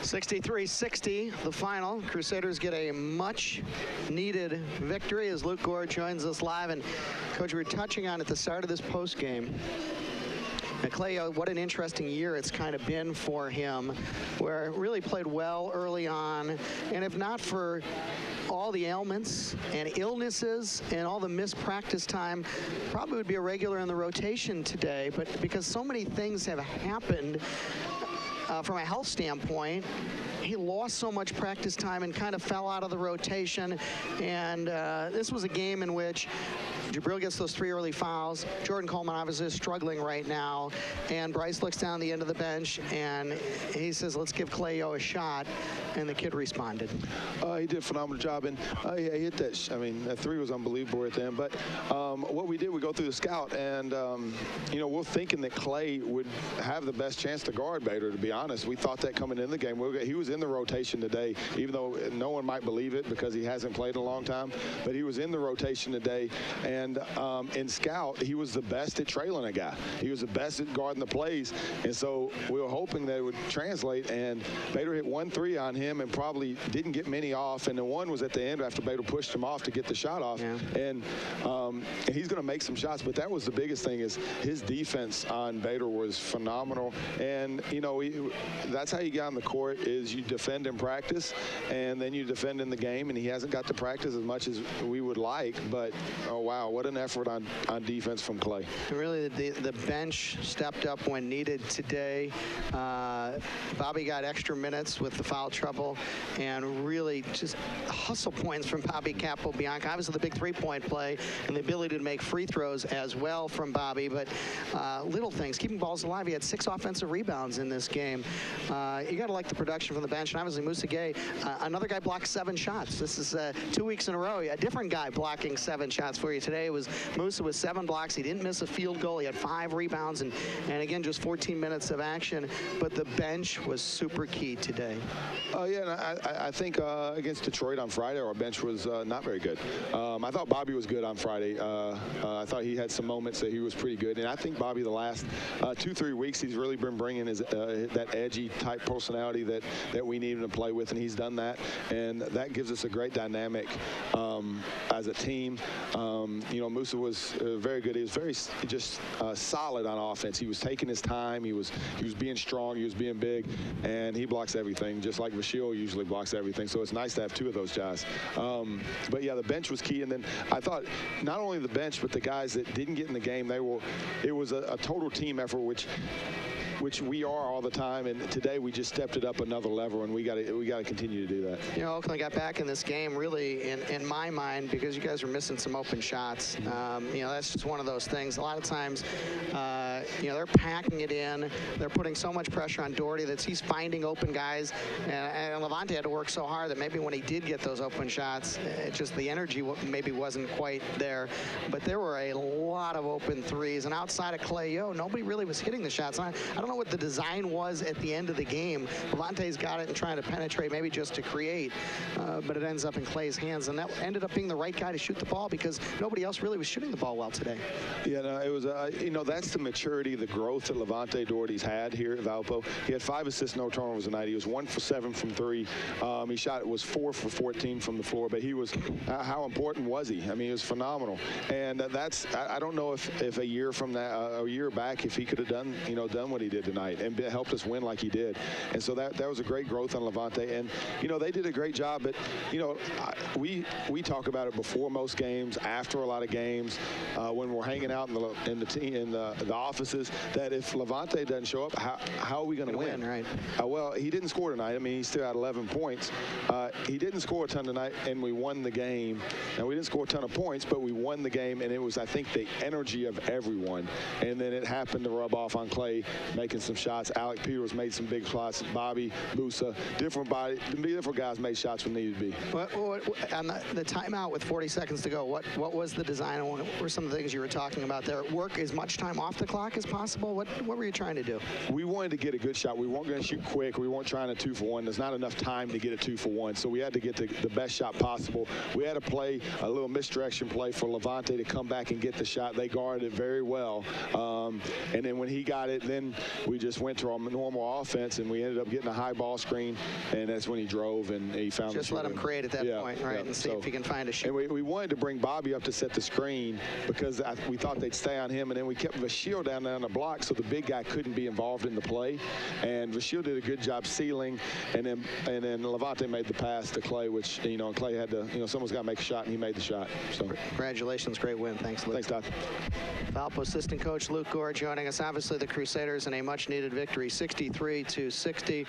63-60, the final. Crusaders get a much-needed victory as Luke Gore joins us live. And, Coach, we were touching on at the start of this postgame. And Clay, what an interesting year it's kind of been for him, where really played well early on. And if not for all the ailments and illnesses and all the missed practice time, probably would be a regular in the rotation today. But because so many things have happened from a health standpoint, he lost so much practice time and kind of fell out of the rotation. And this was a game in which Jabril gets those 3 early fouls. Jordan Coleman obviously is struggling right now. And Bryce looks down the end of the bench and he says, let's give Clay Yo a shot. And the kid responded. He did a phenomenal job. And he hit that. I mean, that 3 was unbelievable at the end. But what we did, we go through the scout. And, you know, we're thinking that Clay would have the best chance to guard Bader, to be honest. We thought that coming in the game. He was in the rotation today, even though no one might believe it because he hasn't played in a long time. But he was in the rotation today. And in scout, he was the best at trailing a guy. He was the best at guarding the plays. And so we were hoping that it would translate. And Bader hit 1 3 on him and probably didn't get many off. And the one was at the end after Bader pushed him off to get the shot off. Yeah. And he's going to make some shots. But that was the biggest thing, is his defense on Bader was phenomenal. And, you know, that's how you get on the court, is you defend in practice and then you defend in the game. And he hasn't got to practice as much as we would like. But, oh, wow, what an effort on defense from Clay. Really, the bench stepped up when needed today. Bobby got extra minutes with the foul trouble, and really just hustle points from Bobby Capobianco. Obviously, the big three-point play and the ability to make free throws as well from Bobby, but little things, keeping balls alive. He had 6 offensive rebounds in this game. You got to like the production from the bench, and obviously Moussa Gay, another guy blocked 7 shots. This is 2 weeks in a row. A different guy blocking 7 shots for you today. It was Moussa with 7 blocks. He didn't miss a field goal. He had 5 rebounds, and again, just 14 minutes of action. But the bench was super key today. Yeah, and I think against Detroit on Friday, our bench was not very good. I thought Bobby was good on Friday. I thought he had some moments that he was pretty good. And I think Bobby, the last 2-3 weeks, he's really been bringing his that edgy type personality that we need him to play with, and he's done that. And that gives us a great dynamic as a team. You know, Moussa was very good. He was very just solid on offense. He was taking his time. He was being strong. He was being big, and he blocks everything, just like Vashil usually blocks everything. So it's nice to have 2 of those guys. But yeah, the bench was key. And then I thought not only the bench, but the guys that didn't get in the game, it was a total team effort, which we are all the time, and today we just stepped it up another level, and we got to continue to do that. You know, Oakland got back in this game really in my mind because you guys were missing some open shots. You know, that's just one of those things. A lot of times, you know, they're packing it in. They're putting so much pressure on Doherty that he's finding open guys, and Levante had to work so hard that maybe when he did get those open shots, it just the energy maybe wasn't quite there. But there were a lot of open threes, and outside of Clay Yo, nobody really was hitting the shots. I don't know what the design was at the end of the game. Levante's got it and trying to penetrate, maybe just to create, but it ends up in Clay's hands, and that ended up being the right guy to shoot the ball because nobody else really was shooting the ball well today. Yeah, no, it was, you know, that's the maturity, the growth that Levante Doherty's had here at Valpo. He had 5 assists, no turnovers tonight. He was 1 for 7 from 3. He was 4 for 14 from the floor, but he was, how important was he? I mean, he was phenomenal. And I don't know if a year from that, a year back, if he could have done what he did tonight and helped us win like he did. And so that was a great growth on Levante. And, you know, they did a great job. But, you know, we talk about it before most games, after a lot of games, when we're hanging out in the offices, that if Levante doesn't show up, how are we going to win? Right. Well, he didn't score tonight. I mean, he still had 11 points. He didn't score a ton tonight, and we won the game. Now, we didn't score a ton of points, but we won the game, and it was, I think, the energy of everyone. And then it happened to rub off on Clay making some shots. Alec Peters made some big shots. Bobby, Moussa, different guys made shots when needed to be. On the timeout with 40 seconds to go, what was the design? What were some of the things you were talking about there? Work as much time off the clock block as possible? What were you trying to do? We wanted to get a good shot. We weren't going to shoot quick. We weren't trying a 2-for-1. There's not enough time to get a 2-for-1, so we had to get the best shot possible. We had to play a little misdirection play for Levante to come back and get the shot. They guarded it very well, and then when he got it, then we just went to our normal offense, and we ended up getting a high ball screen, and that's when he drove and he found just let him create at that point, right, and see if he can find a shot. And we wanted to bring Bobby up to set the screen because we thought they'd stay on him, and then we kept Vashiel down there on the block so the big guy couldn't be involved in the play. And Vashiel did a good job sealing, and then Levante made the pass to Clay, which, Clay had to, someone's got to make a shot, and he made the shot. So congratulations, great win. Thanks, Luke. Thanks, Todd. Valpo assistant coach Luke Gore joining us. Obviously, the Crusaders in a much-needed victory, 63-60.